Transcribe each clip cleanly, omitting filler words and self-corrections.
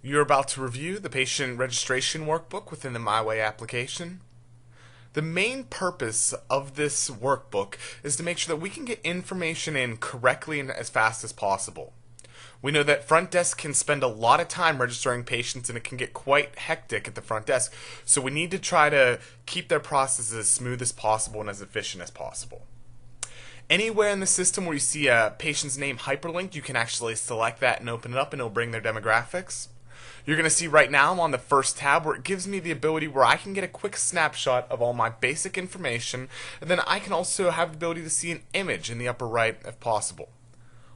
You're about to review the patient registration workbook within the MyWay application. The main purpose of this workbook is to make sure that we can get information in correctly and as fast as possible. We know that front desk can spend a lot of time registering patients and it can get quite hectic at the front desk, so we need to try to keep their processes as smooth as possible and as efficient as possible. Anywhere in the system where you see a patient's name hyperlinked, you can actually select that and open it up and it'll bring their demographics. You're going to see right now I'm on the first tab where it gives me the ability where I can get a quick snapshot of all my basic information, and then I can also have the ability to see an image in the upper right if possible.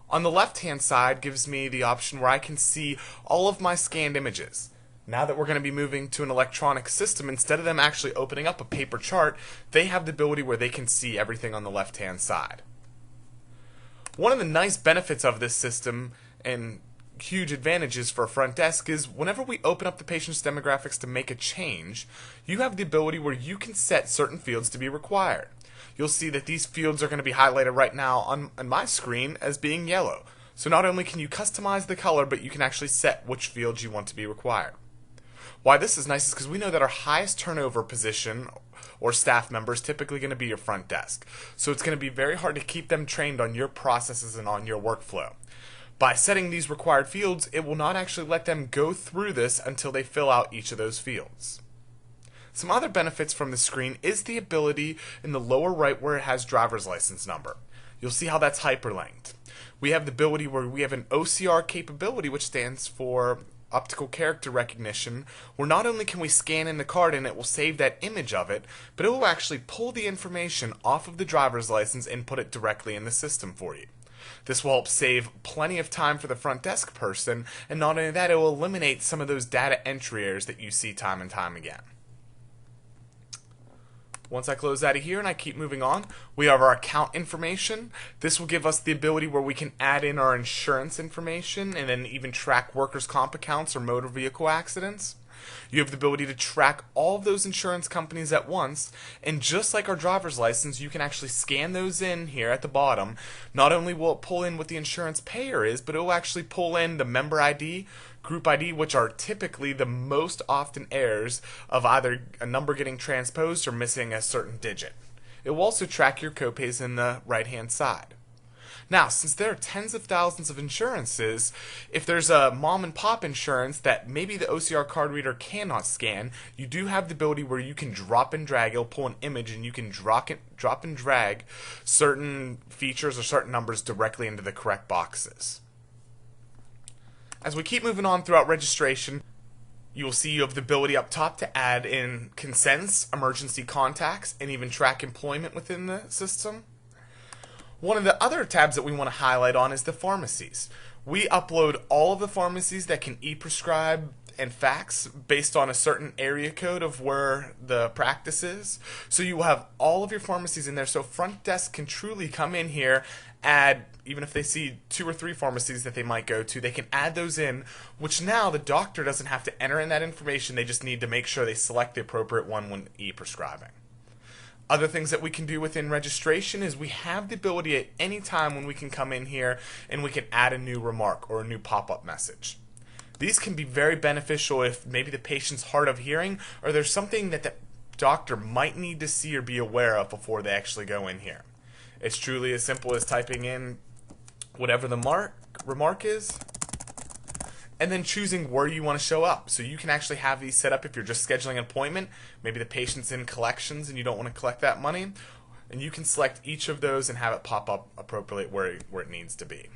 On the left hand side gives me the option where I can see all of my scanned images. Now that we're going to be moving to an electronic system, instead of them actually opening up a paper chart, they have the ability where they can see everything on the left hand side. One of the nice benefits of this system and huge advantages for a front desk is whenever we open up the patient's demographics to make a change, you have the ability where you can set certain fields to be required. You'll see that these fields are going to be highlighted right now on my screen as being yellow. So not only can you customize the color, but you can actually set which fields you want to be required. Why this is nice is because we know that our highest turnover position or staff member is typically going to be your front desk. So it's going to be very hard to keep them trained on your processes and on your workflow. By setting these required fields, it will not actually let them go through this until they fill out each of those fields. Some other benefits from the screen is the ability in the lower right where it has driver's license number. You'll see how that's hyperlinked. We have the ability where we have an OCR capability, which stands for optical character recognition, where not only can we scan in the card and it will save that image of it, but it will actually pull the information off of the driver's license and put it directly in the system for you. This will help save plenty of time for the front desk person, and not only that, it will eliminate some of those data entry errors that you see time and time again. Once I close out of here and I keep moving on, we have our account information. This will give us the ability where we can add in our insurance information and then even track workers' comp accounts or motor vehicle accidents. You have the ability to track all of those insurance companies at once, and just like our driver's license, you can actually scan those in here at the bottom. Not only will it pull in what the insurance payer is, but it will actually pull in the member ID, group ID, which are typically the most often errors of either a number getting transposed or missing a certain digit. It will also track your copays in the right-hand side. Now, since there are tens of thousands of insurances, if there's a mom and pop insurance that maybe the OCR card reader cannot scan, you do have the ability where you can drop and drag. It'll pull an image and you can drop and drag certain features or certain numbers directly into the correct boxes. As we keep moving on throughout registration, you will see you have the ability up top to add in consents, emergency contacts, and even track employment within the system. One of the other tabs that we want to highlight on is the pharmacies. We upload all of the pharmacies that can e-prescribe and fax based on a certain area code of where the practice is. So you will have all of your pharmacies in there, so front desk can truly come in here, add, even if they see 2 or 3 pharmacies that they might go to, they can add those in, which now the doctor doesn't have to enter in that information. They just need to make sure they select the appropriate one when e-prescribing. Other things that we can do within registration is we have the ability at any time when we can come in here and we can add a new remark or a new pop-up message. These can be very beneficial if maybe the patient's hard of hearing or there's something that the doctor might need to see or be aware of before they actually go in here. It's truly as simple as typing in whatever the remark is, and then choosing where you want to show up. So you can actually have these set up if you're just scheduling an appointment. Maybe the patient's in collections and you don't want to collect that money. And you can select each of those and have it pop up appropriately where it needs to be.